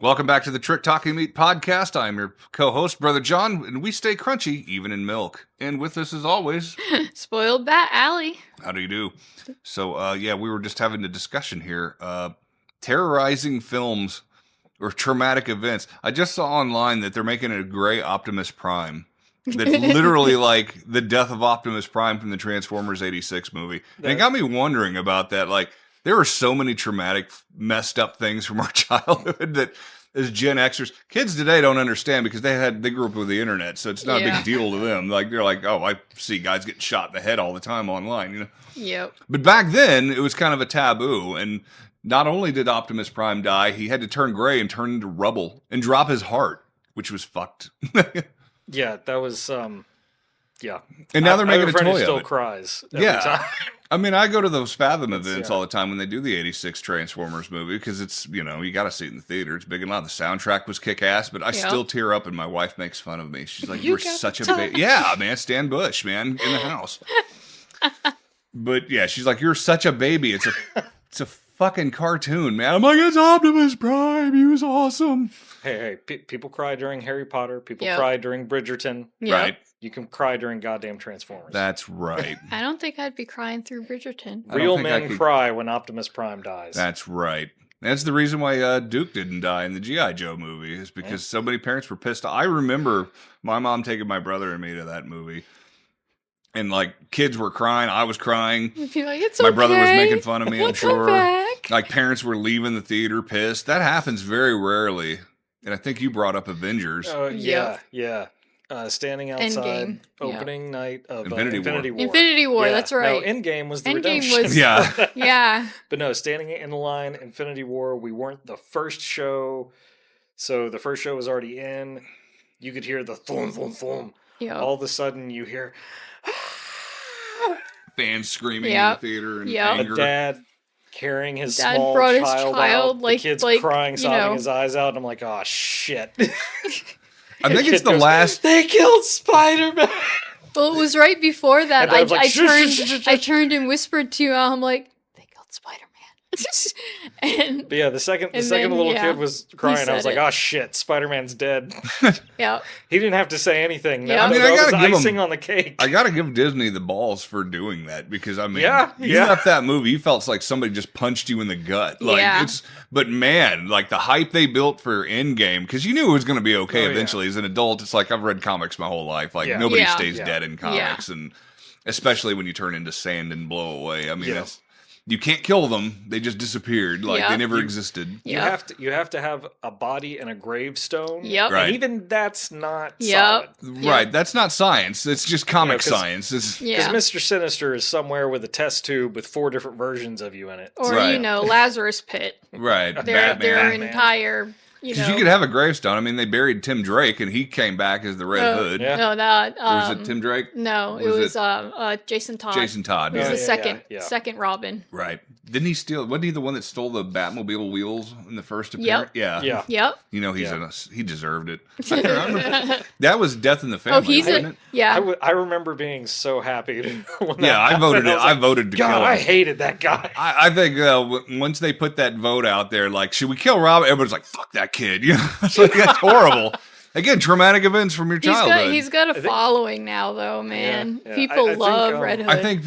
Welcome back to the Trick Talking Meat podcast. I'm your co-host, Brother John, and we stay crunchy even in milk. And with us, as always, Spoiled Bat Allie. How do you do? So, we were just having a discussion here. Terrorizing films or traumatic events. I just saw online that they're making a gray Optimus Prime. That's literally like the death of Optimus Prime from the Transformers 86 movie. And it got me wondering about that. Like, there are so many traumatic, messed up things from our childhood that as Gen Xers, kids today don't understand because they grew up with the internet, so it's not a big deal to them. Like, they're like, oh, I see guys getting shot in the head all the time online, you know? Yep. But back then, it was kind of a taboo, and not only did Optimus Prime die, he had to turn gray and turn into rubble and drop his heart, which was fucked. Yeah, that was, yeah. And now they're making a toy of it. Still cries every time. I mean, I go to those Fathom events all the time when they do the 86 Transformers movie because it's, you know, you got to see it in the theater. It's big and loud. The soundtrack was kick-ass, but I still tear up and my wife makes fun of me. She's like, you're such a baby. Yeah, man, Stan Bush, man, in the house. But yeah, she's like, you're such a baby. It's a fucking cartoon, man. I'm like, it's Optimus Prime. He was awesome. Hey, people cry during Harry Potter. People cry during Bridgerton. Yep. Right. You can cry during goddamn Transformers. That's right. I don't think I'd be crying through Bridgerton. Real men cry when Optimus Prime dies. That's right. That's the reason why Duke didn't die in the G.I. Joe movie, is because so many parents were pissed. I remember my mom taking my brother and me to that movie. And, like, kids were crying. I was crying. Like, it's my brother was making fun of me, I'm sure. Back. Like, parents were leaving the theater pissed. That happens very rarely. And I think you brought up Avengers. Oh, yeah. Standing outside, opening night of Infinity War. Infinity War, that's right. No, Endgame was the Endgame redemption. Yeah. But no, standing in the line, Infinity War, we weren't the first show. So the first show was already in. You could hear the thum, thum, thum. Yep. All of a sudden you hear... fans screaming in the theater and anger. A dad carrying his small child out. Like, the kid's crying, sobbing his eyes out. And I'm like, oh, shit. I think it's the last... They killed Spider-Man. Well, it was right before that. I turned and whispered to you, I'm like, they killed Spider-Man. But yeah, the second the little kid was crying, I was like, oh shit, Spider-Man's dead. Yeah. He didn't have to say anything. Yep. I mean, I gotta give icing on the cake. I gotta give Disney the balls for doing that because, I mean, you left that movie, you felt like somebody just punched you in the gut. Like, but man, like the hype they built for Endgame, because you knew it was going to be okay eventually. As an adult, it's like, I've read comics my whole life. Like, nobody stays dead in comics, and especially when you turn into sand and blow away. I mean, you can't kill them; they just disappeared. Like they never existed. You have to have a body and a gravestone. Yep. And even that's not solid. Right. That's not science. It's just comic science. Because Mr. Sinister is somewhere with a test tube with 4 different versions of you in it. Or Lazarus Pit. Right. Their entire. Because you could have a gravestone. I mean, they buried Tim Drake, and he came back as the Red Hood. Yeah. No, that was it Tim Drake? No, it was Jason Todd. Jason Todd. It was the second Robin. Right. Didn't he steal? Wasn't he the one that stole the Batmobile wheels in the first appearance? Yep. Yep. You know, he deserved it. That was Death in the Family, wasn't it? Yeah. I remember being so happy. I voted it. I voted to kill him. I hated that guy. I think once they put that vote out there, like, should we kill Robin? Everybody's like, fuck that kid. You know, it's like, that's horrible. Again, traumatic events from your childhood. He's got a following now, though, man. People love Red Hood. I think,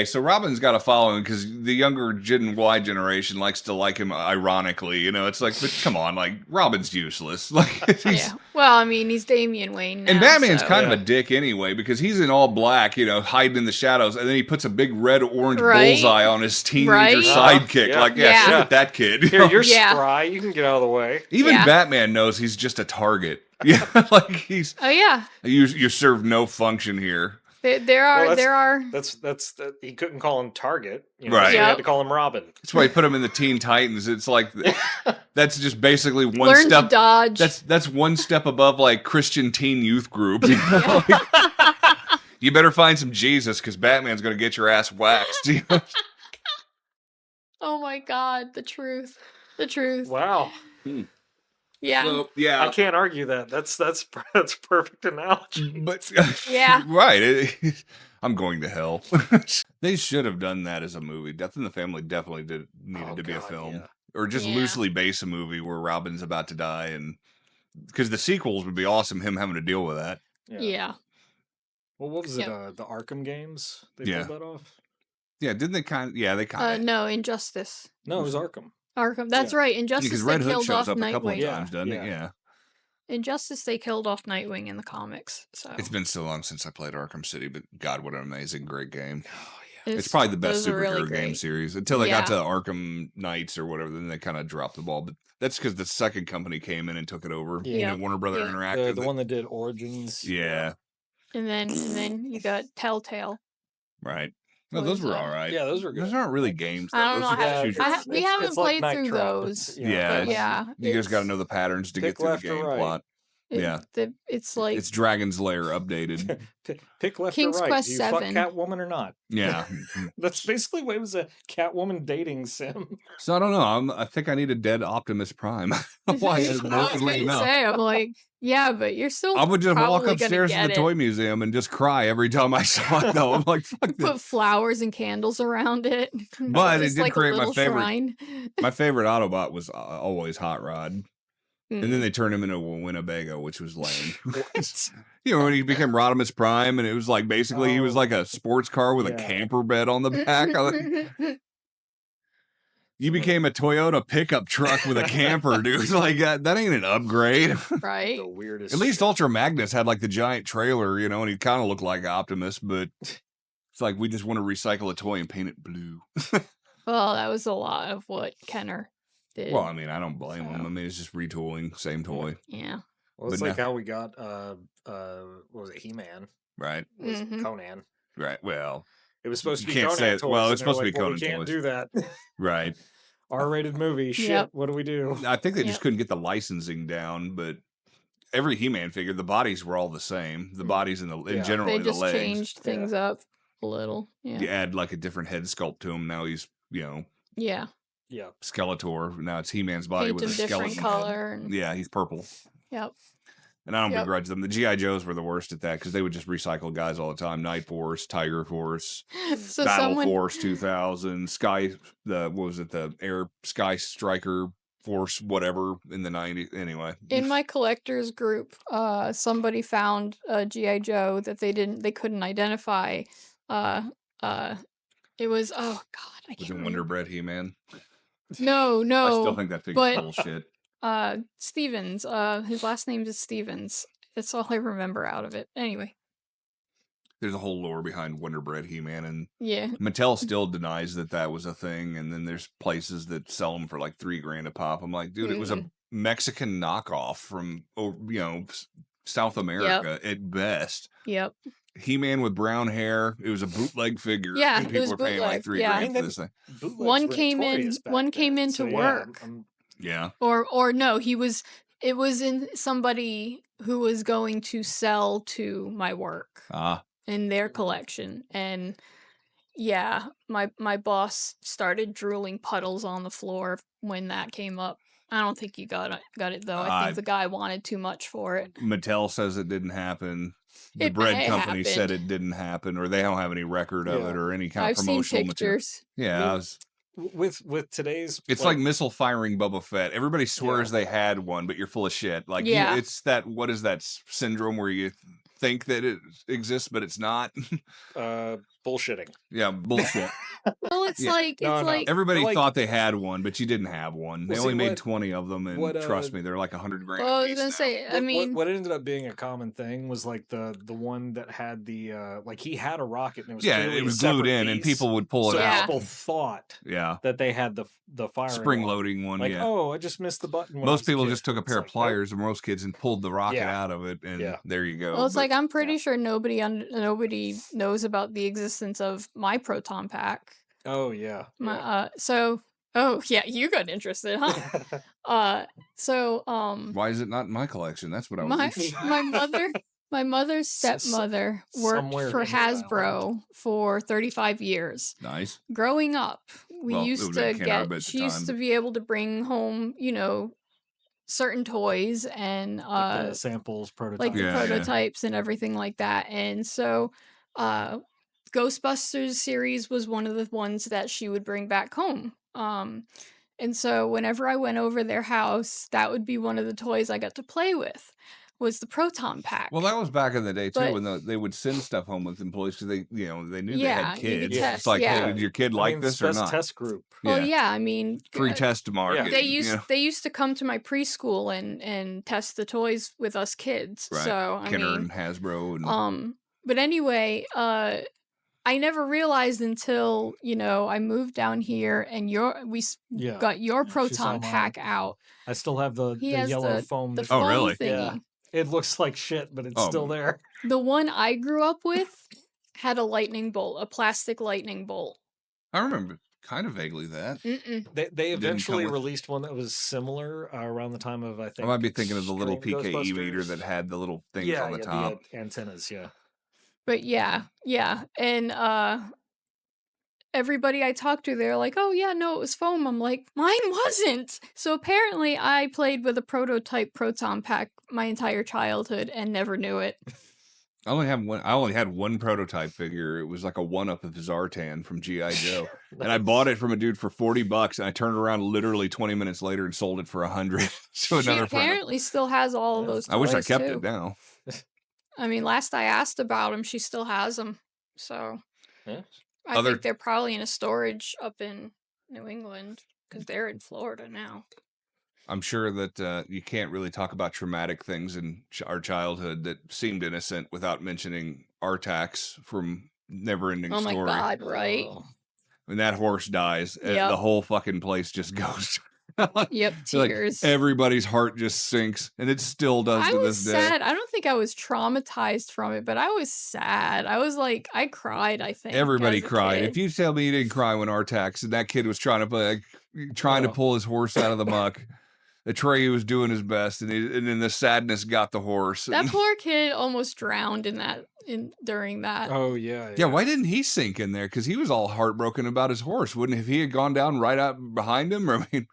so Robin's got a following because the younger Gen Y generation likes to like him ironically. You know, it's like, but come on, like, Robin's useless. Like, well, I mean, he's Damian Wayne now. And Batman's kind of a dick anyway because he's in all black, you know, hiding in the shadows, and then he puts a big red-orange bullseye on his teenager sidekick. Like, shoot at that kid. Here, you're spry. You can get out of the way. Even Batman knows he's just a target. Yeah, like he's. Oh yeah. You serve no function here. There are. That's he couldn't call him Target, you know, right? So he had to call him Robin. That's why he put him in the Teen Titans. It's like that's just basically one Learn step. To dodge. That's one step above like Christian teen youth group. You know? You better find some Jesus because Batman's going to get your ass waxed. You know? Oh my God! The truth. Wow. Yeah. So, yeah. I can't argue that. That's perfect analogy. But yeah. Right. I'm going to hell. They should have done that as a movie. Death in the Family definitely needed to be a film. or just Yeah. loosely base a movie where Robin's about to die, and because the sequels would be awesome, him having to deal with that. Yeah. Well, what was it? Yep. The Arkham games? They Yeah. pulled that off? Yeah, didn't they kind of? Yeah, they kind of. No, Injustice. No, it was Arkham. Arkham. That's right. Injustice. Because they Red Hood killed shows off up a couple of Nightwing. times, doesn't it? Yeah. Injustice, they killed off Nightwing in the comics. So It's been so long since I played Arkham City, but God, what an amazing, great game. Oh, yeah. It's probably the best superhero really game great. series until they got to Arkham Knights or whatever. Then they kind of dropped the ball. But that's because the second company came in and took it over. Yeah. You know, Warner Brother Interactive. The one that did Origins. Yeah. And then you got Telltale. Right. No, those were all right. Yeah, those were good. Those aren't really games. I don't know. We haven't played like through those. Yeah. You guys got to know the patterns to get through the game plot. It's like it's Dragon's Lair updated. Pick left King's or right. Quest Do you 7. fuck Catwoman or not? Yeah. That's basically what it was, a Catwoman dating sim. So I don't know. I think I need a dead Optimus Prime. Why? I was going to say, I'm like, yeah, but you're still. I would just walk upstairs to the toy it. museum and just cry every time I saw it. Though I'm like, fuck this. Put flowers and candles around it. But it did create my favorite. Shrine. My favorite Autobot was always Hot Rod. And then they turned him into a Winnebago, which was lame. You know, when he became Rodimus Prime, and it was like basically he was like a sports car with a camper bed on the back. You became a Toyota pickup truck with a camper, dude. Like that ain't an upgrade, right? The weirdest. At least Ultra Magnus had like the giant trailer, you know, and he kind of looked like Optimus, but it's like we just want to recycle a toy and paint it blue. Well, that was a lot of what Kenner did. Well, I mean, I don't blame him. I mean, it's just retooling, same toy. Yeah. Well, it's like how we got what was it, He-Man? Right. It was Conan. Right. Well, it was supposed to be Conan toys. Well, it's supposed to be Conan toys. We can't do that. Right. R-rated movie. Shit. What do we do? I think they just couldn't get the licensing down, but every He-Man figure, the bodies were all the same. The bodies and in general, they just the legs changed things up a little. Yeah. You add like a different head sculpt to him. Now he's, you know. Yeah. Skeletor. Now it's He-Man's body Paint with a skeleton different color. And... Yeah, he's purple. Yep. And I don't begrudge them. The G.I. Joes were the worst at that because they would just recycle guys all the time. Night Force, Tiger Force, Battle Force 2000, the Air Sky Striker Force, whatever in the 90s. Anyway. In my collectors group, somebody found a G.I. Joe that they couldn't identify. It was, oh God, I can't remember. Wonder Bread He-Man? No. I still think that figure's bullshit. Stevens. His last name is Stevens. That's all I remember out of it. Anyway. There's a whole lore behind Wonder Bread He-Man, and Mattel still denies that was a thing. And then there's places that sell them for like $3,000 a pop. I'm like, dude, it was a Mexican knockoff from South America at best. Yep. He-Man with brown hair. It was a bootleg figure. Yeah, and people were paying like $3,000 for this thing. One came in to work. Yeah. Or no, it was in somebody who was going to sell to my work. In their collection. And my boss started drooling puddles on the floor when that came up. I don't think you got it though. I think the guy wanted too much for it. Mattel says it didn't happen. The bread company said it didn't happen, or they don't have any record of it, or any kind of promotional material. I've seen pictures. Yeah, with today's, it's like missile firing Boba Fett. Everybody swears they had one, but you're full of shit. Like, it's that. What is that syndrome where you think that it exists, but it's not? Bullshitting. Yeah, bullshit. Well, it's like everybody thought they had one, but you didn't have one. They only made 20 of them, and trust me, they're like $100,000. Well, I was gonna say, I mean, what ended up being a common thing was like the one that had the like he had a rocket and it was it was glued in, and people would pull it out. People thought that they had the fire spring loading one. Like, oh, I just missed the button. Most people just took a pair of pliers, and most kids, and pulled the rocket out of it, and there you go. Well, it's like I'm pretty sure nobody knows about the existence of my proton pack. Oh yeah. You got interested, huh? Why is it not in my collection? That's what I was. My mother's stepmother worked for Hasbro for 35 years. Nice. Growing up, she used to be able to bring home, certain toys and like the samples, prototypes. Like the prototypes and everything like that. And so Ghostbusters series was one of the ones that she would bring back home. And so whenever I went over their house, that would be one of the toys I got to play with, was the proton pack. Well, that was back in the day too, But- when they would send stuff home with employees because they knew they Yeah, had you could kids. test, It's like, yeah. hey, did your kid like this or best not? test group. Well, yeah, I mean, Free test market. they used to come to my preschool and test the toys with us kids. Right. So I Kenner mean, and Hasbro and but anyway, I never realized until I moved down here and got your proton pack out. I still have the has yellow foam. The foam really? thingy. Yeah. It looks like shit, but it's still there. The one I grew up with had a lightning bolt, a plastic lightning bolt. I remember kind of vaguely that. They eventually released one that was similar around the time of, I think. I might be thinking of the little Extreme PKE meter Ghostbusters. that had the little things on the top. The antennas, yeah. But yeah. And everybody I talked to, they're like, "Oh yeah, no, it was foam." I'm like, "Mine wasn't." So apparently I played with a prototype proton pack my entire childhood and never knew it. I only had one prototype figure. It was like a one-up of Zartan from G.I. Joe. And I bought it from a dude for $40, and I turned around literally 20 minutes later and sold it for $100 to another friend. Apparently still has all of those toys, I wish I kept too. it now. I mean, last I asked about them, she still has them. So Yeah. I think they're probably in a storage up in New England because they're in Florida now. I'm sure that you can't really talk about traumatic things in our childhood that seemed innocent without mentioning Artax from Neverending Story. Oh my God, right? When that horse dies, the whole fucking place just goes. Yep, tears. Like everybody's heart just sinks, and it still does to this day. I was sad. I don't think I was traumatized from it, but I was sad. I was like, I cried, I think. Everybody cried. Kid. If you tell me you didn't cry when Artax and that kid was trying to pull his horse out of the muck, Atreyu was doing his best, and then the sadness got the horse. That poor kid almost drowned during that. Oh yeah. Yeah, why didn't he sink in there? Because he was all heartbroken about his horse. Wouldn't if he had gone down right out behind him? I mean,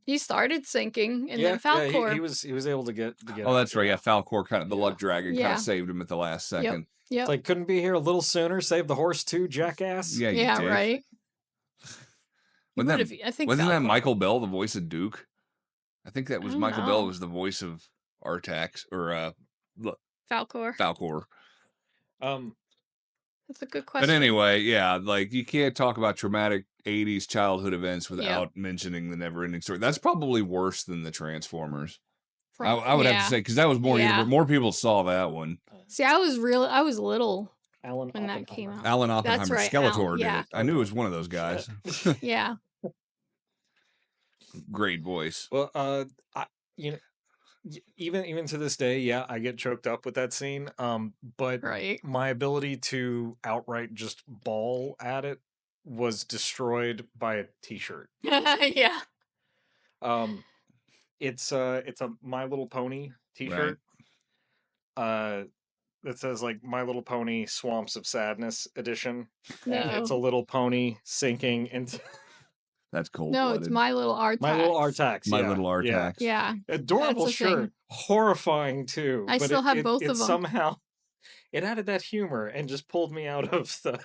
he started sinking, and then Falcor. Yeah, he was able to get. Oh, that's right. Yeah, Falcor kind of the luck dragon kind Yeah. of saved him at the last second. Yep. It's like, couldn't be here a little sooner. Save the horse too, jackass. Yeah, you did. Right. Wasn't that Michael Bell, the voice of Duke? I think that was Michael Bell was the voice of Artax or Falcor. Falcor. That's a good question. But anyway, yeah, like you can't talk about traumatic 80s childhood events without mentioning the Neverending Story. That's probably worse than the Transformers. I would have to say, because that was more people saw that one. See, I was little when that came out. Alan Oppenheimer, That's right, Skeletor did yeah. it. I knew it was one of those guys. Yeah. Great voice. Well, even to this day, I get choked up with that scene. But my ability to outright just bawl at it was destroyed by a T-shirt. Yeah. It's a My Little Pony T-shirt. Right. That says like My Little Pony Swamps of Sadness edition. No. And it's a little pony sinking into. That's cool. No, it's My Little Artax. My Little Artax. My Little Artax. Yeah. Adorable shirt. Thing. Horrifying too. I still have both of them. Somehow, it added that humor and just pulled me out of the.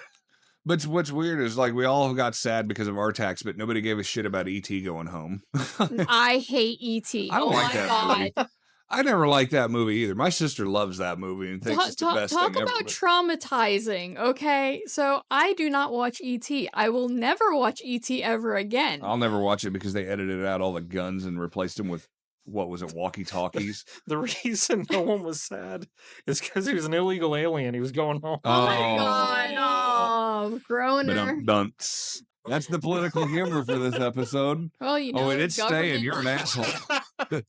But what's weird is like we all got sad because of Artax, but nobody gave a shit about E.T. going home. I hate E.T. I don't like that movie. I never liked that movie either. My sister loves that movie and thinks it's the best thing ever. Talk about traumatizing, okay? So I do not watch E.T. I will never watch E.T. ever again. I'll never watch it because they edited out all the guns and replaced them with, what was it, walkie-talkies? The reason no one was sad is because he was an illegal alien. He was going home. Oh my God. Oh, Groner. That's the political humor for this episode. Well, you know. Oh, and it's staying. You're an asshole.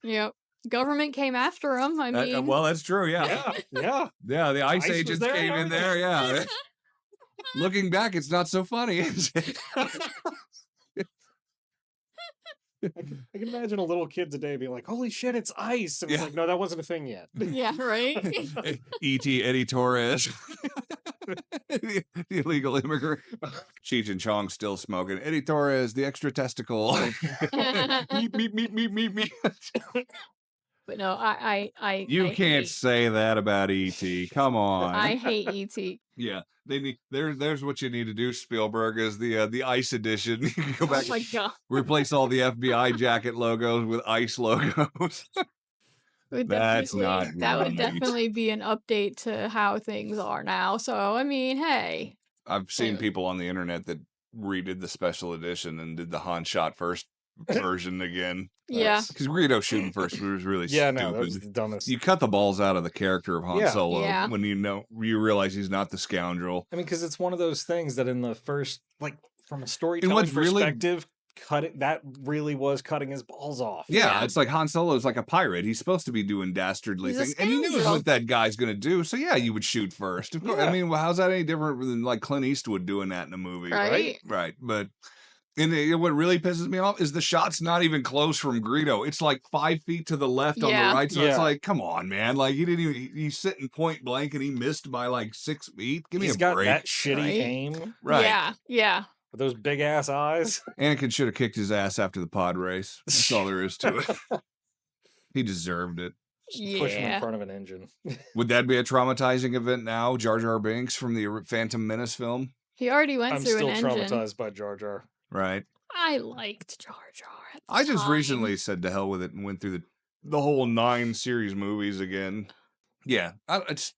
Yep. Government came after him. I mean, well, that's true. Yeah. The ICE agents came in there. Yeah. Looking back, it's not so funny. Is it? I can imagine a little kid today being like, "Holy shit, it's ice!" And it's like, "No, that wasn't a thing yet." Yeah, right. E.T. Eddie Torres, the illegal immigrant. Cheech and Chong still smoking. Eddie Torres, the extra testicle. Meep. But no, You can't say that about E.T. Come on. I hate E.T. Yeah, they need there's what you need to do, Spielberg, is the ICE edition. You can go back, Oh my God. replace all the FBI jacket logos with ICE logos. That's not that would right. definitely be an update to how things are now. So I mean, hey. I've seen people on the internet that redid the special edition and did the Han shot first version again. Yeah. Because Greedo shooting first was really Yeah, stupid. no, that was the dumbest. You cut the balls out of the character of Han Solo Yeah. when you realize he's not the scoundrel. I mean, because it's one of those things that in the first, like, from a storytelling perspective, that really was cutting his balls off. Yeah, it's like Han Solo's like a pirate. He's supposed to be doing dastardly things, and he knows what that guy's going to do. So yeah, you would shoot first. Of course. I mean, well, how's that any different than like Clint Eastwood doing that in a movie, right? Right. But what really pisses me off is the shot's not even close from Greedo. It's like 5 feet to the left on the right. So it's like, come on, man! Like he's sitting point blank and he missed by like 6 feet. Give me a break. He's got that shitty aim, right? Yeah. With those big ass eyes. Anakin should have kicked his ass after the pod race. That's all there is to it. He deserved it. Just push him in front of an engine. Would that be a traumatizing event now? Jar Jar Binks from the Phantom Menace film? He already went through an engine. I'm still traumatized by Jar Jar. Right. I liked Jar Jar. I just recently said to hell with it and went through the whole 9 series movies again. Yeah, it's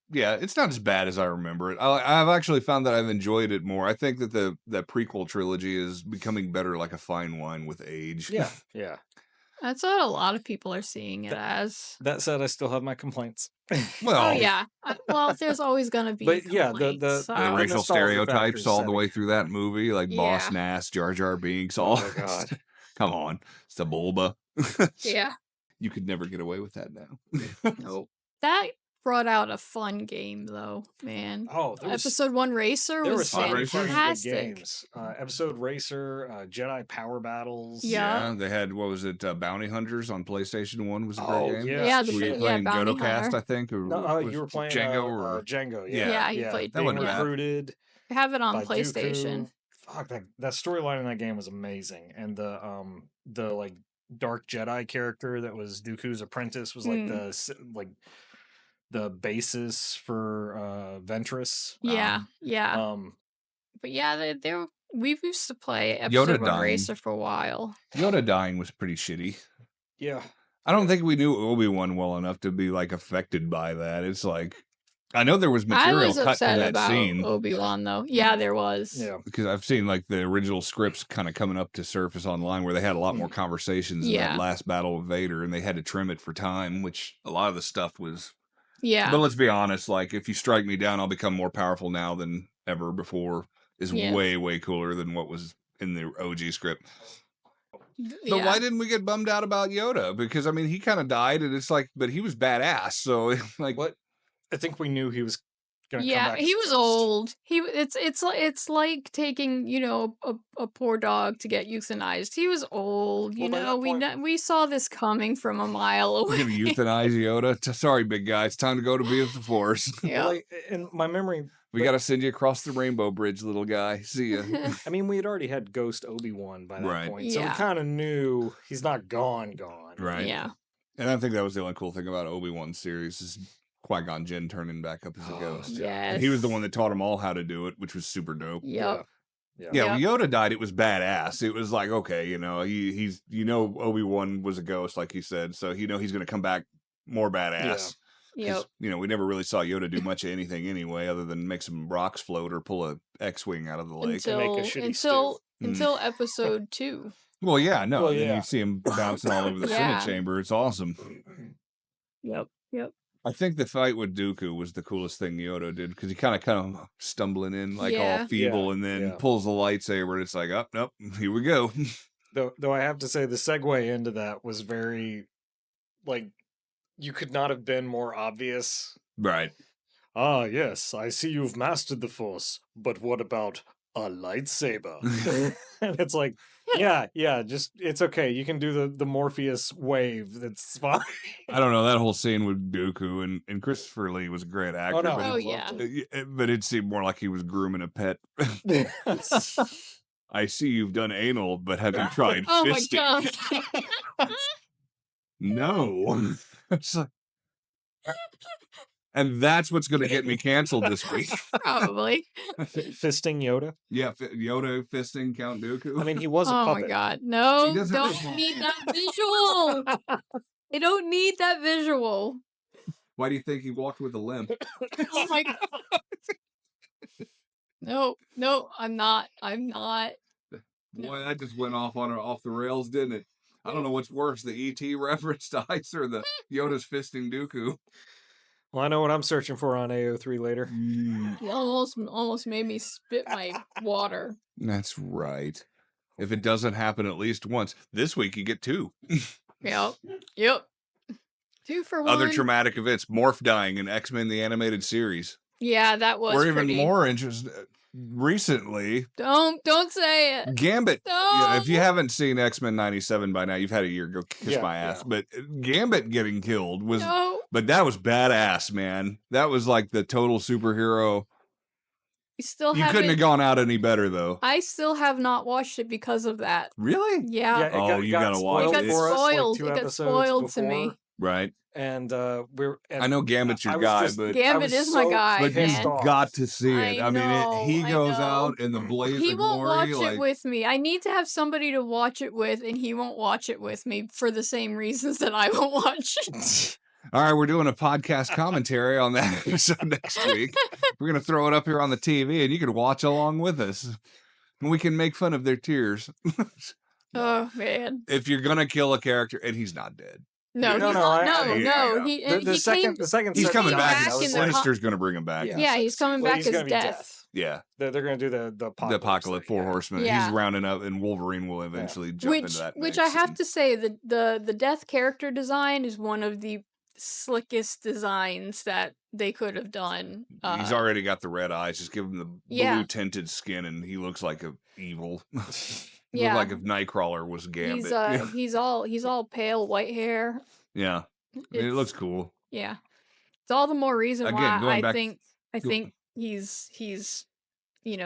not as bad as I remember it. I've actually found that I've enjoyed it more. I think that the prequel trilogy is becoming better, like a fine wine with age. Yeah, yeah. That's what a lot of people are seeing it as. That said, I still have my complaints. Well, yeah. Well, there's always gonna be. But yeah, the racial stereotypes all the way through that movie, like Boss Nass, Jar Jar Binks, all. Oh my God! Come on, it's the Bulba. Yeah. You could never get away with that now. Nope. That brought out a fun game, though, man. Oh, Episode 1 Racer was fantastic. Games. Episode Racer, Jedi Power Battles. Yeah, they had, what was it, Bounty Hunters on PlayStation 1 was a great game. Yeah, were you playing Godocast, I think? Or no, you were playing Django or Django. Yeah, he played being recruited. I have it on PlayStation. Dooku. Fuck, that storyline in that game was amazing, and the like Dark Jedi character that was Dooku's apprentice was like the basis for Ventress. Yeah. But yeah, we used to play Episode 1 Racer for a while. Yoda dying was pretty shitty. Yeah. I don't think we knew Obi-Wan well enough to be like affected by that. It's like, I know there was material cut to that scene. Obi-Wan though. Yeah, there was. Yeah. Because I've seen like the original scripts kind of coming up to surface online where they had a lot more conversations in that last battle with Vader, and they had to trim it for time, which a lot of the stuff was. Yeah. But let's be honest, like if you strike me down, I'll become more powerful now than ever before is way, way cooler than what was in the OG script. But why didn't we get bummed out about Yoda? Because I mean, he kind of died, and it's like, but he was badass. So like, what? I think we knew he was gonna come back. He was old. It's like taking a poor dog to get euthanized. He was old. We saw this coming from a mile away. We're gonna euthanize Yoda. Sorry, big guy. It's time to go to be with the Force. Yeah. Well, in my memory, we got to send you across the Rainbow Bridge, little guy. See ya. I mean, we had already had Ghost Obi-Wan by that point, so Yeah. we kind of knew he's not gone. Right. Yeah. And I think that was the only cool thing about Obi-Wan's series is Qui-Gon Jinn turning back up as a ghost. Yes. And he was the one that taught them all how to do it, which was super dope. Yep. Yeah, when Yoda died, it was badass. It was like, okay, he's Obi-Wan was a ghost, like he said, so he's going to come back more badass. Yep. We never really saw Yoda do much of anything anyway, other than make some rocks float or pull a X-wing out of the lake. Until episode 2. Well, yeah, no, and then you see him bouncing all over the Senate chamber. It's awesome. Yep. I think the fight with Dooku was the coolest thing Yoda did, because he kind of stumbling in like all feeble, and then pulls the lightsaber, and it's like, oh, nope, here we go. Though I have to say the segue into that was very, like, you could not have been more obvious. Right. Ah, yes, I see you've mastered the Force, but what about a lightsaber? And it's like, just, it's okay. You can do the Morpheus wave. That's fine. I don't know. That whole scene with Dooku and Christopher Lee was a great actor. Oh, no. But it seemed more like he was grooming a pet. I see you've done anal, but have you tried fisting? Oh my God. No. It's like, and that's what's going to get me canceled this week. Probably. Fisting Yoda. Yeah, Yoda fisting Count Dooku. I mean, he was a Oh puppet. my god. No, He doesn't don't have a- need that visual. I don't need that visual. Why do you think he walked with a limp? Oh my god. No, I'm not. Boy, that just went off the rails, didn't it? I don't know what's worse, the ET reference to Ice or the Yoda's fisting Dooku. Well, I know what I'm searching for on AO3 later. You almost made me spit my water. That's right. If it doesn't happen at least once, this week you get 2. Yep. 2 for 1. Other traumatic events: Morph dying in X-Men the Animated Series. Yeah, that was Or even pretty. more interesting, recently, Don't say it. Gambit. Yeah, if you Don't. haven't seen X-Men 97 by now, you've had a year. Go kiss my ass. Yeah. But Gambit getting killed was, No. but that was badass, man. That was like the total superhero. You couldn't have gone out any better, though. I still have not watched it because of that. Really? Yeah. You gotta watch It it. got spoiled. Like 2 it got episodes spoiled to me. before. Right. And I know Gambit's your I was guy, just- but Gambit is my guy, but man. you've got to see it. I know, he I goes know. out in the blaze He of won't glory. watch it with me. I need to have somebody to watch it with, and he won't watch it with me for the same reasons that I won't watch it. All right, we're doing a podcast commentary on that episode next week. We're going to throw it up here on the TV, and you can watch along with us. And we can make fun of their tears. Oh, man. If you're going to kill a character, and he's not dead. No, No, he's no, not. I- No, yeah, no. yeah. He, the he second, came, the second, He's set coming of back. back in the Sinister's going to bring him back. yeah, he's coming Well, back he's as gonna be death. Yeah. They're going to do the The Apocalypse, thing, 4 Horsemen. Yeah. He's rounding up, and Wolverine will eventually jump into that. Which mix. I have to say, the death character design is one of the slickest designs that they could have done. He's already got the red eyes. Just give him the Yeah. blue tinted skin, and he looks like a evil. Yeah. Look like if Nightcrawler was Gambit. He's all pale white hair. Yeah. It looks cool. Yeah. It's all the more reason Again, why going I back- think he's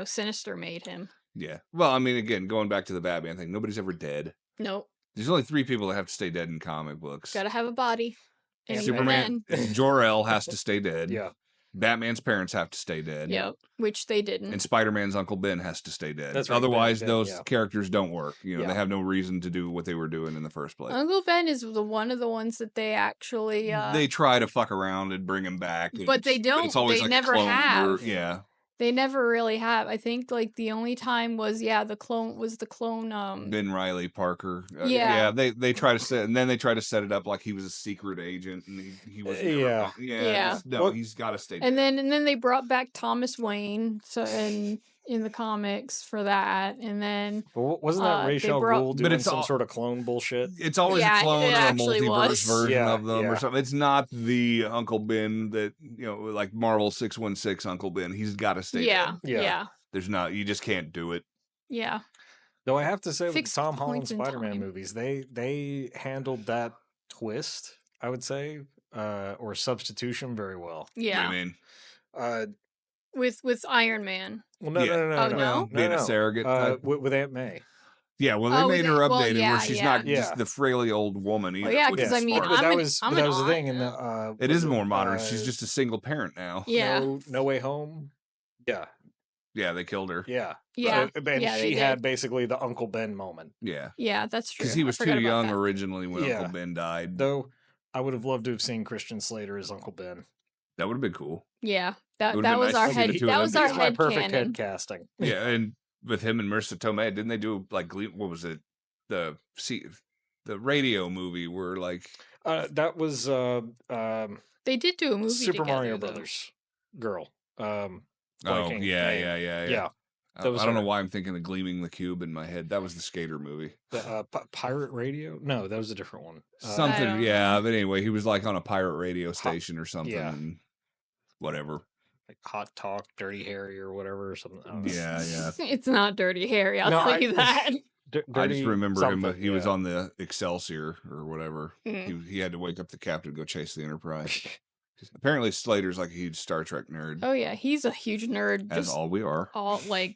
Sinister made him. Yeah. Well, I mean, again, going back to the Batman thing, nobody's ever dead. Nope. There's only 3 people that have to stay dead in comic books. Gotta have a body. And Superman, Jor-El has to stay dead. Yeah. Batman's parents have to stay dead. Yep. Which they didn't. And Spider-Man's Uncle Ben has to stay dead. That's right, Otherwise, Ben, those yeah. characters don't work. You know, Yeah. they have no reason to do what they were doing in the first place. Uncle Ben is one of the ones that they actually They try to fuck around and bring him back. But they don't. It's always They like never a clone have. yeah. They never really have. I think like the only time was the clone Ben Riley Parker. Yeah. They try to set, and then they try to set it up like he was a secret agent, and he was never, Yeah. Yeah. No, he's got to stay. and then they brought back Thomas Wayne in the comics for that, and then Well, wasn't that they Ra's al brought- Ghul But doing it's some all- sort of clone bullshit? It's always Yeah, a clone it or a actually multiverse was. version Yeah, of them or yeah. something. It's not the Uncle Ben that like Marvel 616 Uncle Ben. He's got to stay. yeah, dead. Yeah. yeah, There's not. You just can't do it. yeah. Though I have to say, with the Fixed Tom Holland points in Spider-Man time. movies, they handled that twist, I would say, or substitution very well. Yeah, I mean, Uh, with Iron Man. well, no, Yeah. no, no, no, Oh, no, no? no, being a no. surrogate. type. With Aunt May. Yeah, well, Oh, they made her well, updated yeah, where she's yeah. not Yeah. just the frailly old woman either. Well, yeah, which 'cause is I mean, smart. But I'm that an- was I'm but that an was the aunt thing. It is more modern. She's just a single parent now. Yeah, No Way Home. Yeah, Yeah, they killed her. yeah, yeah, And yeah, they she had did. basically the Uncle Ben moment. Yeah, Yeah, that's true. because he I was too forgot about young that. originally when Yeah. Uncle Ben died. Though I would have loved to have seen Christian Slater as Uncle Ben. That would have been cool. Yeah, It would've that been was nice our to see head. the two of That them was our He's my head perfect canon. head casting. Yeah, and with him and Marissa Tomei, didn't they do like what was it? The radio movie where like That was They did do a movie Super together, Mario though. Brothers girl. oh blanking yeah, name. yeah. That was I don't know her. why I'm thinking of Gleaming the Cube in my head. That was the skater movie. The Pirate Radio? No, that was a different one. I Something, don't yeah. But anyway, he was like on a pirate radio station or something. yeah. And whatever. Like Hot Talk, Dirty Harry, or whatever, or something. I don't know. Yeah. It's not Dirty Harry. I'll No, tell I- you that. I just remember him. something, He was yeah. on the Excelsior or whatever. Mm. He had to wake up the captain to go chase the Enterprise. Apparently, Slater's like a huge Star Trek nerd, Oh yeah, he's a huge nerd. as Just all we are. all like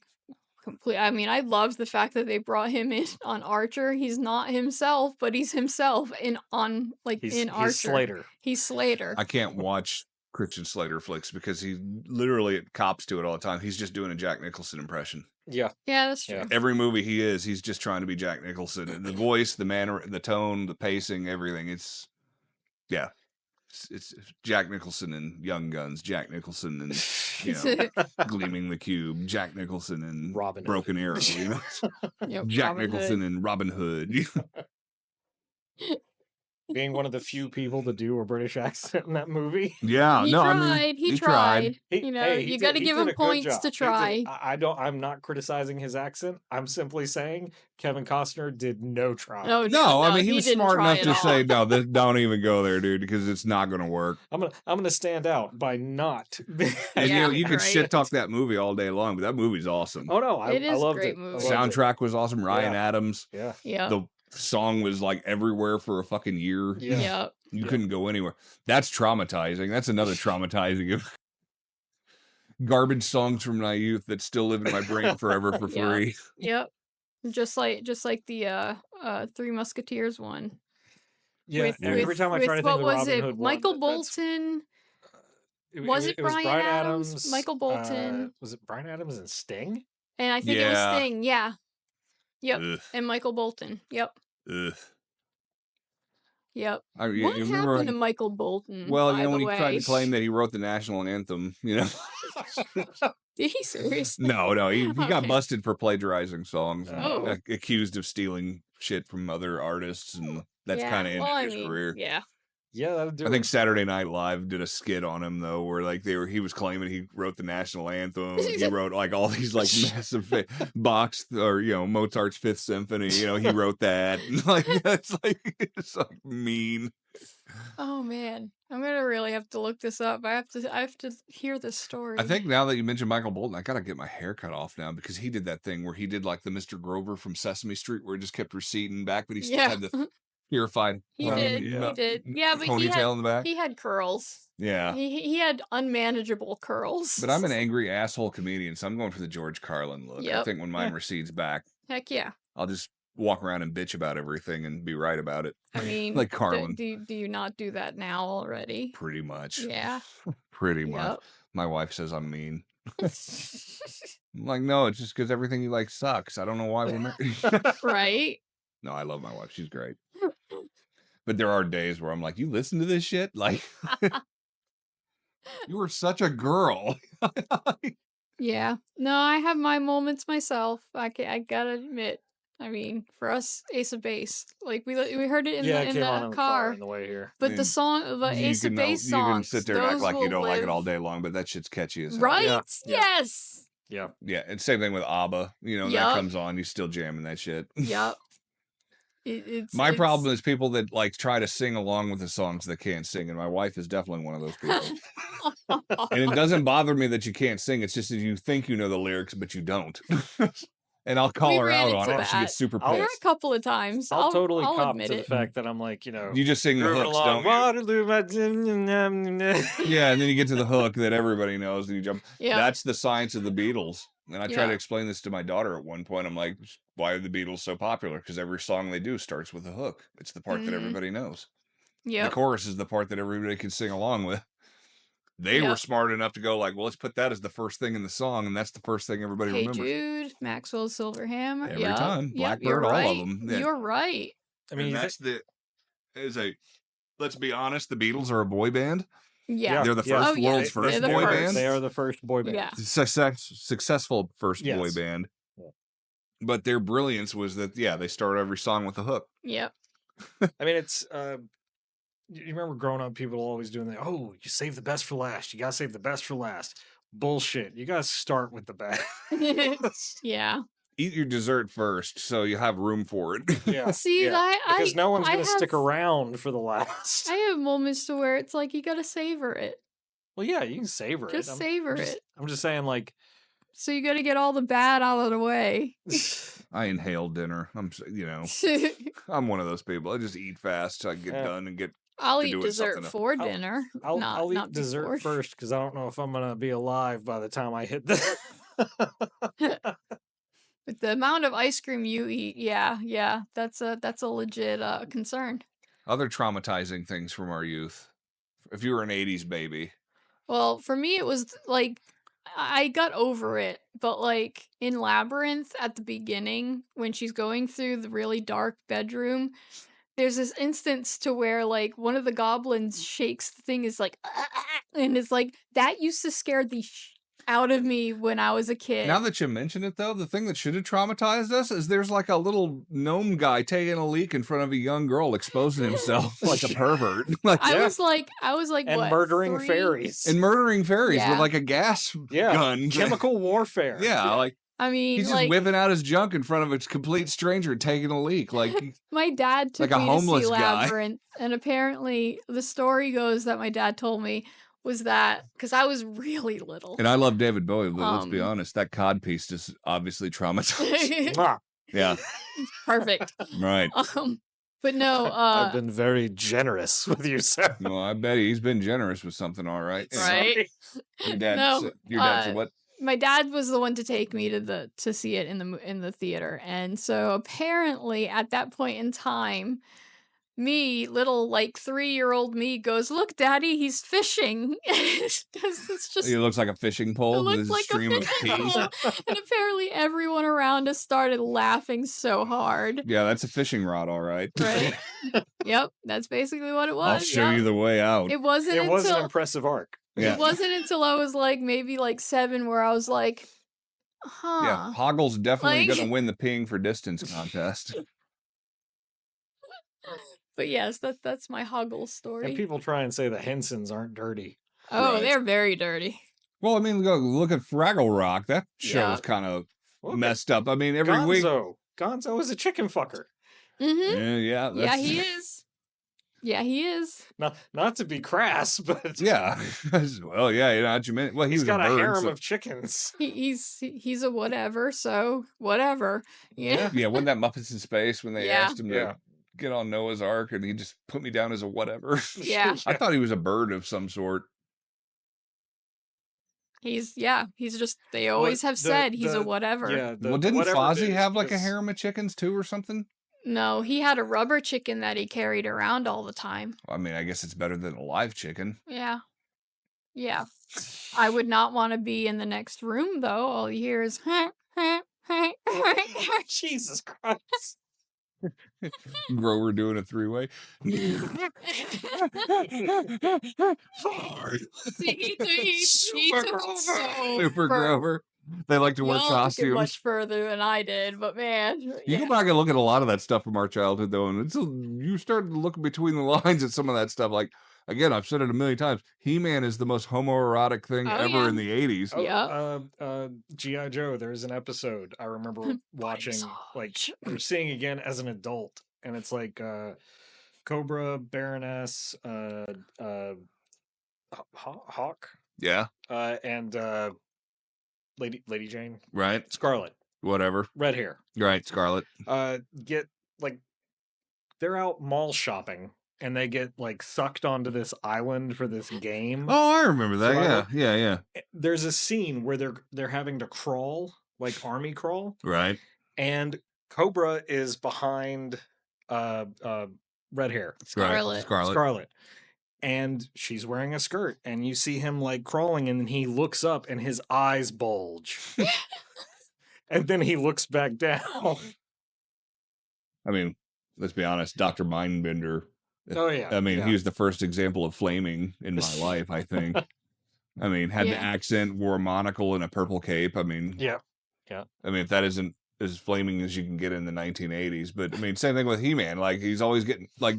complete. I mean, I loved the fact that they brought him in on Archer. He's not himself, but he's himself in Archer. He's Slater. He's Slater. I can't watch Christian Slater flicks because he literally cops to it all the time. He's just doing a Jack Nicholson impression. Yeah. Yeah, that's true. Yeah. Every movie he's just trying to be Jack Nicholson. And the voice, the manner, the tone, the pacing, everything. It's Jack Nicholson and Young Guns, Jack Nicholson and Gleaming the Cube, Jack Nicholson and Robin Hood. Broken Arrow, Yep, Jack Robin Nicholson Hood. and Robin Hood. Being one of the few people to do a British accent in that movie. Yeah, He no, tried. I mean, He tried. He- You know, hey, he you did- got to he give did him a good points job. to He did- try. I'm not criticizing his accent. I'm simply saying Kevin Costner did no try. No, I mean, he was didn't smart try enough at to all. say, no, don't even go there, dude, because it's not going to work. I'm gonna stand out by not. And Yeah, you could right. shit talk that movie all day long, but that movie's awesome. Oh no, It I is a loved great it. I movie. loved it. Soundtrack was awesome. Ryan Adams. Yeah. Yeah. The song was like everywhere for a fucking year. Yeah. Yep. You Yeah. couldn't go anywhere. That's traumatizing. That's another traumatizing garbage songs from my youth that still live in my brain forever for Yeah. free. Yep. Just like the Three Musketeers one. Yeah. Every time I try to think what of the was Robin it? Hood one, Michael that's- Bolton. It Was it was Bryan Adams, Michael Bolton? Was it Bryan Adams and Sting? And I think it was Yeah. Sting. Yeah. Yep. Ugh, And Michael Bolton. Yep. ugh. Yep. I, you What remember, happened to Michael Bolton? well, by when the he tried way? to claim that he wrote the national anthem, Did he seriously? No, he got Okay. busted for plagiarizing songs, and Oh. accused of stealing shit from other artists, and that's Yeah, kind of ended well, I his mean, career. Yeah. Yeah, that'll do I think it. Saturday Night Live did a skit on him though, where like he was claiming he wrote the national anthem. He wrote like all these like massive Bach's or Mozart's Fifth Symphony. He wrote that. It's like mean. Oh man, I'm gonna really have to look this up. I have to hear this story. I think now that you mentioned Michael Bolton, I gotta get my hair cut off now because he did that thing where he did like the Mr. Grover from Sesame Street, where he just kept receding back, but he still Yeah. had the purified. He did. yeah. He did. Yeah, but ponytail in the back. he had curls. Yeah. He had unmanageable curls. But I'm an angry asshole comedian, so I'm going for the George Carlin look. I Yep. think when mine Yeah. recedes back, Heck yeah. I'll just walk around and bitch about everything and be right about it. I mean, Like Carlin. Do you not do that now already? Pretty much. Yeah. Pretty much. Yep. My wife says I'm mean. I'm like, no, it's just because everything you like sucks. I don't know why we're married. Right. No, I love my wife. She's great. But there are days where I'm like, you listen to this shit? Like, you were such a girl. Yeah. No, I have my moments myself. I gotta admit. I mean, for us, Ace of Base, like we heard it in Yeah, the it came on in the car car. on the way here. But mean, the song, the Ace of Base you can songs, sit there and act those like you will don't like it live- all day long, but that shit's catchy as hell. Right? Yeah. Yes. Yeah. Yeah, and same thing with ABBA. Yup. That comes on, you still jamming that shit. Yep. It's My problem is people that like try to sing along with the songs that can't sing, and my wife is definitely one of those people. And it doesn't bother me that you can't sing; it's just that you think you know the lyrics, but you don't. And I'll call We her ran out on into it. She that. gets super I'll- There are pissed. a couple of times. I'll totally I'll cop admit to the it. fact that I'm like, You just sing the grooving hooks, along, don't you? Waterloo, my- Yeah, and then you get to the hook that everybody knows, and you jump. Yeah. That's the science of the Beatles. And I try Yeah. to explain this to my daughter at one point. I'm like, why are the Beatles so popular? Because every song they do starts with a hook. It's the part that Mhm. everybody knows. Yep. The chorus is the part that everybody can sing along with. They were Yep. smart enough to go like, well, let's put that as the first thing in the song, and that's the first thing everybody Hey remembers. Jude, Maxwell Silverhammer. Every Yep. time. Yep, you're Blackbird, all of right. them. Yeah. You're right. I mean, And you that's let's be honest, the Beatles are a boy band. Yeah. They're the Yeah. first Oh, yeah. world's first They're the boy first. band. They are the first boy band. Yeah. Successful first boy Yes. band. Yeah. But their brilliance was that, they start every song with a hook. Yep. I mean, it's you remember growing up, people always doing that. Oh, you save the best for last. You gotta save the best for last. Bullshit. You gotta start with the best. Yeah. Eat your dessert first, so you have room for it. Yeah. See, yeah. I Because no one's I gonna stick have- around for the last. I have moments to where it's like you gotta savor it. Well, yeah, you can savor it. Just savor it. I'm just saying, like, So you gotta get all the bad out of the way. I inhale dinner. I'm one of those people. I just eat fast so I can get Yeah. done and get. I'll To eat do it dessert something else. for I'll- dinner. I'll not eat dessert before. first because I don't know if I'm gonna be alive by the time I hit the. the amount of ice cream you eat, yeah, that's a legit concern. Other traumatizing things from our youth. If you were an 80s baby. Well, for me, it was like I got over it, but like in Labyrinth at the beginning, when she's going through the really dark bedroom, there's this instance to where like one of the goblins shakes the thing, is like, and it's like that used to scare the out of me when I was a kid. Now that you mention it, though, the thing that should have traumatized us is there's like a little gnome guy taking a leak in front of a young girl, exposing himself like a pervert. Like, I was like, and what, murdering 3? fairies. And murdering fairies Yeah. with like a gas gun. Chemical warfare. Yeah, like I mean, he's just like, whipping out his junk in front of a complete stranger and taking a leak. Like my dad took like a me to see homeless guy. Labyrinth, and apparently the story goes that my dad told me was that because I was really little. And I love David Bowie, but let's be honest, that cod piece just obviously traumatized. Yeah. Perfect. Right. But no, I've been very generous with you, sir. Well, I bet he's been generous with something, all right. Right? Your dad, No, your dad said what? My dad was the one to take me to see it in the theater, and so apparently at that point in time, me, little like 3-year-old me, goes, "Look, Daddy, he's fishing." It's just He looks like a fishing pole with a like stream of fishing pee. pole. And apparently everyone around us started laughing so hard. Yeah, that's a fishing rod, all right. Right. Yep, that's basically what it was. I'll show you the way out. It wasn't It was an until impressive arc. Yeah. it wasn't until I was like maybe like 7 where I was like, Yeah, Hoggle's definitely Like- going to win the peeing for distance contest. But yes, that's my Hoggle story. And people try and say the Hensons aren't dirty. Oh, Right. they're very dirty. Well, I mean, look at Fraggle Rock. That show Yeah. is kind of Look at messed up. I mean, every week. Gonzo is a chicken fucker. Mm-hmm. Yeah, Yeah, he is. Yeah, he is. Not to be crass, but Yeah. Well, yeah, you know what you meant. Well, he's was got a a bird, harem so- of chickens. He's a whatever, so whatever. Yeah. Yeah, when that Muppets in Space, when they Yeah. asked him to get on Noah's Ark, and he just put me down as a whatever. Yeah. I thought he was a bird of some sort. He's just they always have said he's a whatever. Yeah. Well, didn't Fozzie have like a harem of chickens too or something? No, he had a rubber chicken that he carried around all the time. I mean, I guess it's better than a live chicken. Yeah. Yeah. I would not want to be in the next room though. All you hear is Jesus Christ. Grower doing a 3-way. Super Grover. They like to wear Y'all took it costumes. much further than I did, but man, You go back and look at a lot of that stuff from our childhood, though, and you start to look between the lines at some of that stuff. Like, again, I've said it a million times, He-Man is the most homoerotic thing ever in the 80s. G.I. Joe, there's an episode I remember watching, like, or seeing again as an adult, and it's like Cobra, Baroness, Hawk, Yeah. and Lady Jane, Right. Scarlet, Whatever. red hair, Right, Scarlet. get like they're out mall shopping and they get like sucked onto this island for this game. Oh, I remember that. Yeah. There's a scene where they're having to crawl, like army crawl, Right. and Cobra is behind red hair, Scarlet. and she's wearing a skirt, and you see him like crawling, and he looks up and his eyes bulge. And then he looks back down. I mean, let's be honest, Dr. Mindbender. Oh yeah. I mean, he was the first example of flaming in my life, I think. I mean, had the accent, wore a monocle and a purple cape. I mean, yeah. I mean, if that isn't as flaming as you can get in the 1980s, but I mean, same thing with He-Man. Like, he's always getting like,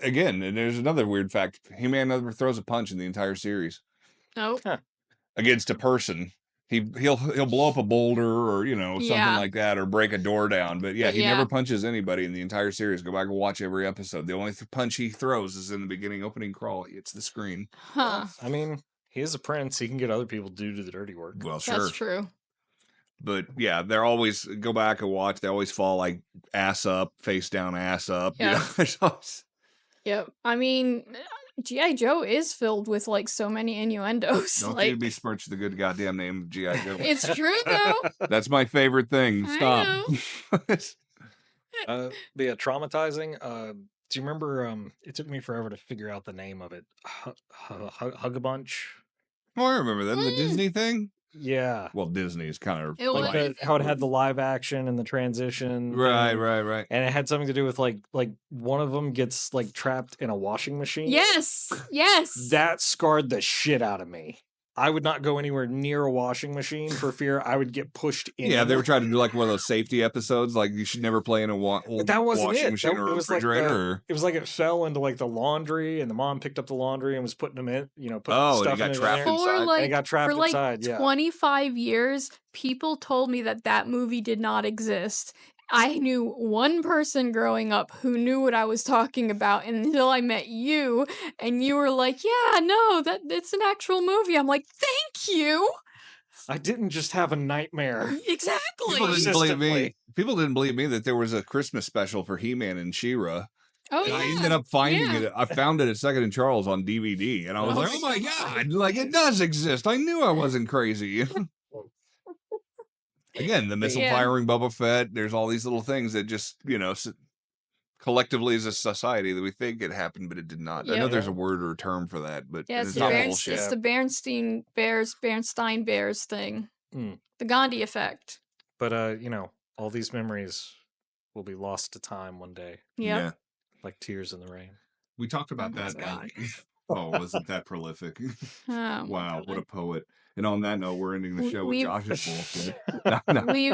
again, and there's another weird fact: He-Man never throws a punch in the entire series. Nope. Against a person. He'll blow up a boulder or something like that, or break a door down. But he never punches anybody in the entire series. Go back and watch every episode. The only punch he throws is in the beginning opening crawl. He hits the screen. Huh. I mean, he is a prince. He can get other people to do the dirty work. Well, sure. That's true. But yeah, they're always go back and watch. They always fall like ass up, face down, ass up. Yeah. You know? Yep. I mean, G.I. Joe is filled with, like, so many innuendos. Don't like, you besmirch the good goddamn name of G.I. Joe. it's true, though. That's my favorite thing. I Stop. know. But yeah, traumatizing. Do you remember? It took me forever to figure out the name of it. Hug a Bunch. Oh, I remember that. The Mm. Disney thing? Yeah. Well, Disney is kind of It Like was. how it had the live action and the transition. right, thing. right. And it had something to do with like one of them gets like trapped in a washing machine. Yes. That scarred the shit out of me. I would not go anywhere near a washing machine for fear I would get pushed in. Yeah, they were trying to do like one of those safety episodes, like you should never play in a But that wasn't washing it. machine That- or it a was like refrigerator. it was like it fell into like the laundry, and the mom picked up the laundry and was putting them in. Putting Oh, and stuff he got in it trapped there. inside. For like, And it got trapped for like inside. Yeah. 25 years, people told me that movie did not exist. I knew one person growing up who knew what I was talking about until I met you, and you were like, "Yeah, no, it's an actual movie." I'm like, "Thank you." I didn't just have a nightmare. Exactly. People didn't believe me. Persistently. People didn't believe me that there was a Christmas special for He-Man and She-Ra. Oh, And yeah. I ended up finding Yeah. it. I found it at Second and Charles on DVD, and I was Oh like, "Oh my my god! Like it does exist. I knew I wasn't crazy." Again, the missile yeah. firing Boba Fett. There's all these little things that just collectively as a society that we think it happened, but it did not. I know Yep. there's a word or a term for that, but Yeah, it's not bullshit. it's the Bernstein Bears thing. Mm. The Gandhi effect. But all these memories will be lost to time one day, Yep. Yeah. like tears in the rain. We talked about my that. God. Wasn't that prolific? Oh, Wow, what a poet. And on that note, we're ending the show with Leave- Josh's bullshit.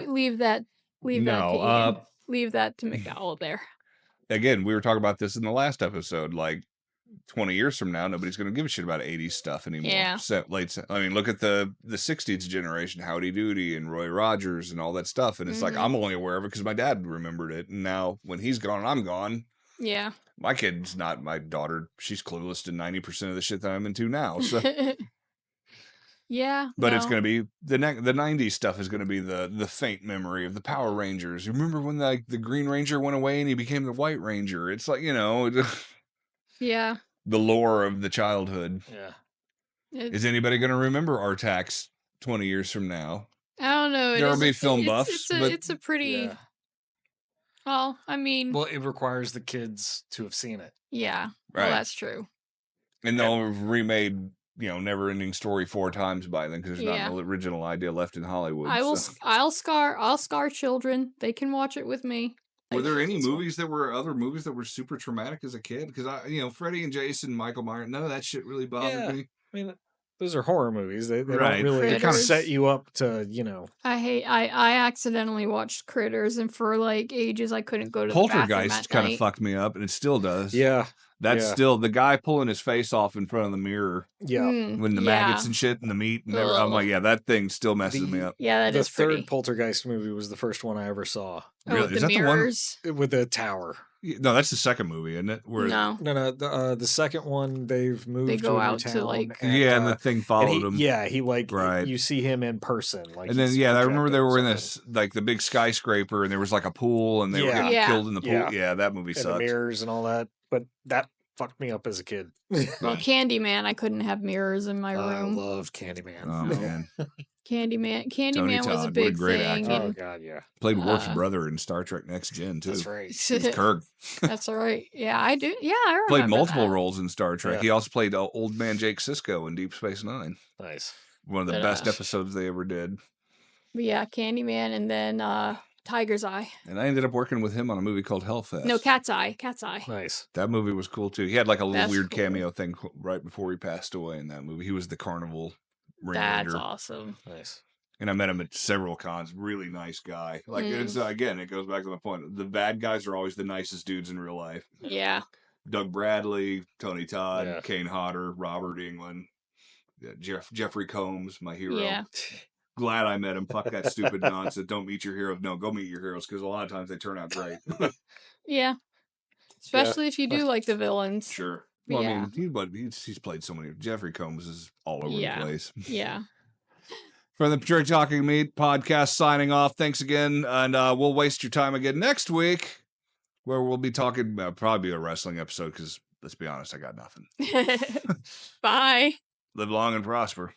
leave that to No, Ian. Leave that to McDowell there. Again, we were talking about this in the last episode. Like 20 years from now, nobody's going to give a shit about 80s stuff anymore. Yeah. I mean, look at the 60s generation, Howdy Doody and Roy Rogers and all that stuff. And it's like, I'm only aware of it because my dad remembered it. And now when he's gone, I'm gone. Yeah. My kid's not my daughter. She's clueless to 90% of the shit that I'm into now. So, yeah. but it's going to be the 90s stuff is going to be the faint memory of the Power Rangers. You remember when the Green Ranger went away and he became the White Ranger? It's like, yeah. the lore of the childhood. Yeah. Is anybody going to remember Artax 20 years from now? I don't know. There will be film buffs, but it's a pretty. Yeah. Well, I mean. Well, it requires the kids to have seen it. Yeah. Right. Well, that's true. And they'll have remade, Never Ending Story 4 times by then because there's not an original idea left in Hollywood. I'll scar children. They can watch it with me. Were there any other movies that were super traumatic as a kid? Because Freddy and Jason, Michael Myers, none of that shit really bothered me. I mean, those are horror movies. They Right. don't really Critters. set you up to, I accidentally watched Critters, and for like ages I couldn't go to the bathroom Poltergeist at kind night. of fucked me up, and it still does. Yeah. That's still the guy pulling his face off in front of the mirror Yeah. when the maggots and shit and the meat and everything. I'm like, yeah, that thing still messes me up. Yeah, The is third pretty. Poltergeist movie was the first one I ever saw. Oh, Really? with Is the that the one- mirrors. With the tower. No, that's the second movie, isn't it? Where, No. No. The second one, they've moved They go to a new out to, town, like- and the thing followed him. Yeah, he Right. you see him in person. Like, And then, he's I remember they projecting were in something. this, like, the big skyscraper, and there was, like, a pool, and they were getting Yeah. killed in the pool. Yeah. Yeah, that movie And the sucks. mirrors and all that. But that fucked me up as a kid. Well, Candyman, I couldn't have mirrors in my I room. loved Candyman. Oh, man. Candyman was a Todd, what a big great thing. Oh, and God, yeah. Played Worf's brother in Star Trek Next Gen, too. That's right. It was Kirk. That's all right. Yeah, I do. Yeah, I remember Played multiple that. roles in Star Trek. Yeah. He also played old man Jake Sisko in Deep Space Nine. Nice. One of the But, best episodes they ever did. But yeah, Candyman, and then Tiger's Eye. And I ended up working with him on a movie called Hellfest. No, Cat's Eye. Cat's Eye. Nice. That movie was cool, too. He had, like, a little That's weird cool. cameo thing right before he passed away in that movie. He was the carnival That's ringleader. awesome. Nice. And I met him at several cons. Really nice guy. Like, it's again, it goes back to my point. The bad guys are always the nicest dudes in real life. Yeah. Doug Bradley, Tony Todd, Yeah. Kane Hodder, Robert England, Jeffrey Combs, my hero. Yeah. Glad I met him. Fuck that stupid nonsense. Don't meet your heroes. No, go meet your heroes because a lot of times they turn out great. Yeah. Especially if you do like the villains. Sure. Well, Yeah. I mean, he's played so many. Jeffrey Combs is all over the place. Yeah. From the Patrick Talking Meat podcast, signing off. Thanks again, and we'll waste your time again next week, where we'll be talking probably a wrestling episode because let's be honest, I got nothing. Bye. Live long and prosper.